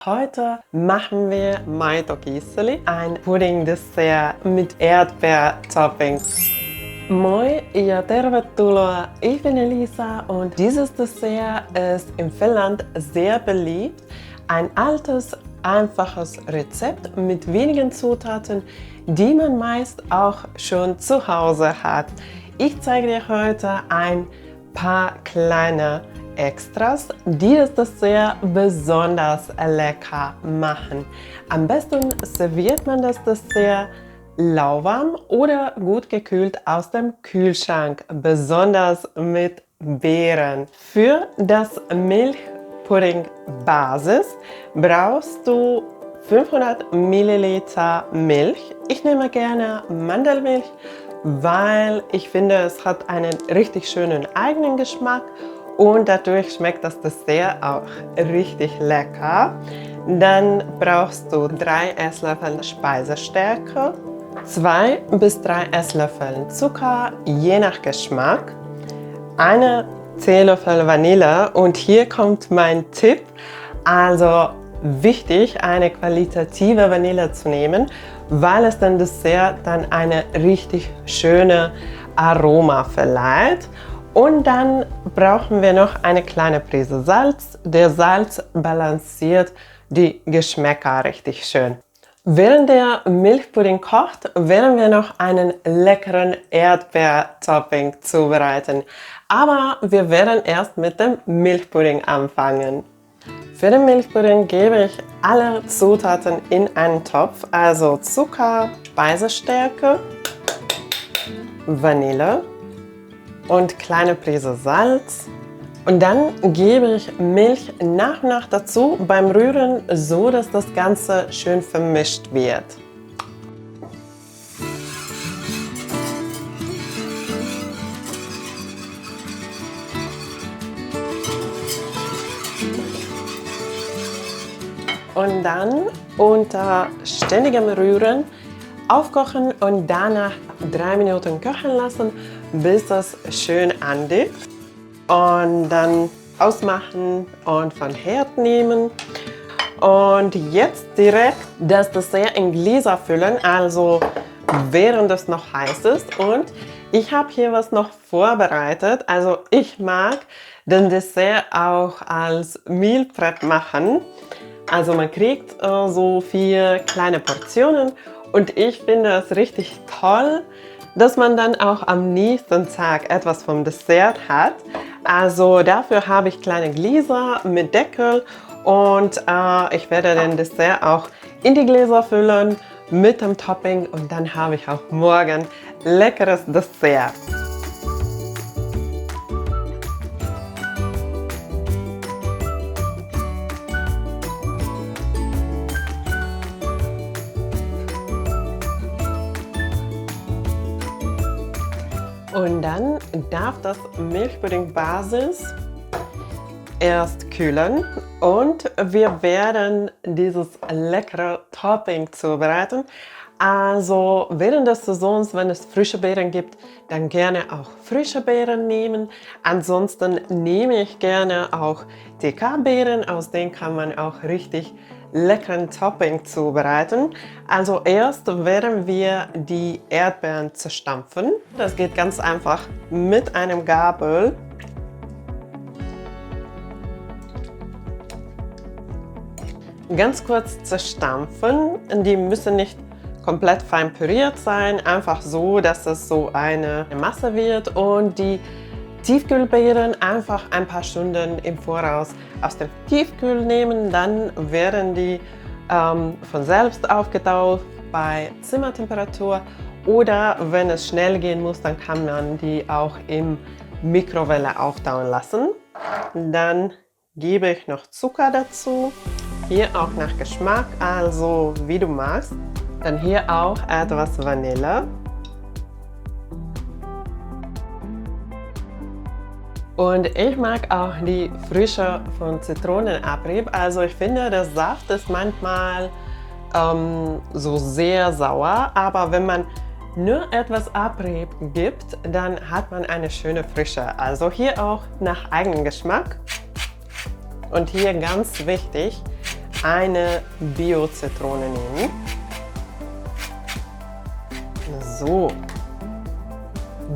Heute machen wir Maito-Giseli, ein Pudding-Dessert mit Erdbeer-Topping. Moi ja tervetuloa! Ich bin Elisa und dieses Dessert ist in Finnland sehr beliebt. Ein altes, einfaches Rezept mit wenigen Zutaten, die man meist auch schon zu Hause hat. Ich zeige dir heute ein paar kleine Extras, die das Dessert besonders lecker machen. Am besten serviert man das Dessert lauwarm oder gut gekühlt aus dem Kühlschrank, besonders mit Beeren. Für das Milchpudding-Basis brauchst du 500 Milliliter Milch. Ich nehme gerne Mandelmilch, weil ich finde, es hat einen richtig schönen eigenen Geschmack. Und dadurch schmeckt das Dessert auch richtig lecker. Dann brauchst du 3 Esslöffel Speisestärke, 2 bis 3 Esslöffel Zucker, je nach Geschmack, 1 Teelöffel Vanille und hier kommt mein Tipp. Also wichtig, eine qualitative Vanille zu nehmen, weil es dem Dessert dann eine richtig schöne Aroma verleiht. Und dann brauchen wir noch eine kleine Prise Salz. Der Salz balanciert die Geschmäcker richtig schön. Während der Milchpudding kocht, werden wir noch einen leckeren Erdbeer-Topping zubereiten. Aber wir werden erst mit dem Milchpudding anfangen. Für den Milchpudding gebe ich alle Zutaten in einen Topf, also Zucker, Speisestärke, Vanille und kleine Prise Salz. Und dann gebe ich Milch nach und nach dazu beim Rühren, so dass das Ganze schön vermischt wird. Und dann unter ständigem Rühren aufkochen und danach 3 Minuten kochen lassen, bis es schön andickt. Und dann ausmachen und von Herd nehmen. Und jetzt direkt das Dessert in Gläser füllen, also während es noch heiß ist. Und ich habe hier was noch vorbereitet. Also ich mag den Dessert auch als Meal Prep machen. Also man kriegt so 4 kleine Portionen und ich finde es richtig toll, dass man dann auch am nächsten Tag etwas vom Dessert hat. Also dafür habe ich kleine Gläser mit Deckel und ich werde den Dessert auch in die Gläser füllen mit dem Topping und dann habe ich auch morgen leckeres Dessert. Und dann darf das Milchpudding-Basis erst kühlen und wir werden dieses leckere Topping zubereiten. Also während des Saisons, wenn es frische Beeren gibt, dann gerne auch frische Beeren nehmen. Ansonsten nehme ich gerne auch TK-Beeren, aus denen kann man auch richtig leckeren Topping zubereiten. Also erst werden wir die Erdbeeren zerstampfen. Das geht ganz einfach mit einem Gabel. Ganz kurz zerstampfen. Die müssen nicht komplett fein püriert sein, einfach so, dass es so eine Masse wird und die Tiefkühlbeeren einfach ein paar Stunden im Voraus aus dem Tiefkühl nehmen, dann werden die von selbst aufgetaut bei Zimmertemperatur oder wenn es schnell gehen muss, dann kann man die auch im Mikrowelle auftauen lassen. Dann gebe ich noch Zucker dazu, hier auch nach Geschmack, also wie du magst. Dann hier auch etwas Vanille. Und ich mag auch die Frische von Zitronenabrieb. Also ich finde, der Saft ist manchmal so sehr sauer, aber wenn man nur etwas Abrieb gibt, dann hat man eine schöne Frische. Also hier auch nach eigenem Geschmack. Und hier ganz wichtig, eine Bio-Zitrone nehmen. So,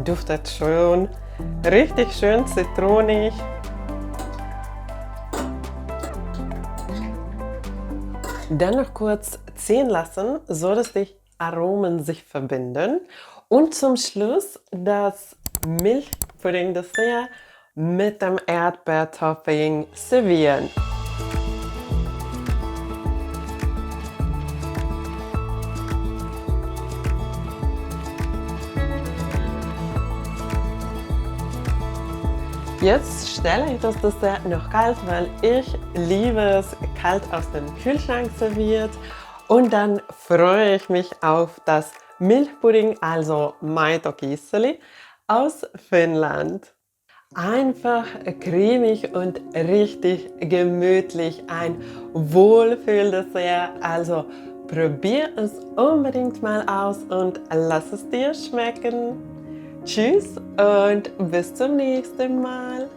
duftet schon richtig schön zitronig. Dann noch kurz ziehen lassen, so dass die Aromen sich verbinden. Und zum Schluss das Milchpudding-Dessert mit dem Erdbeertopping servieren. Jetzt stelle ich das Dessert noch kalt, weil ich liebe es kalt aus dem Kühlschrank serviert. Und dann freue ich mich auf das Milchpudding, also Maitokisseli aus Finnland. Einfach cremig und richtig gemütlich, ein Wohlfühldessert. Also probier es unbedingt mal aus und lass es dir schmecken. Tschüss und bis zum nächsten Mal.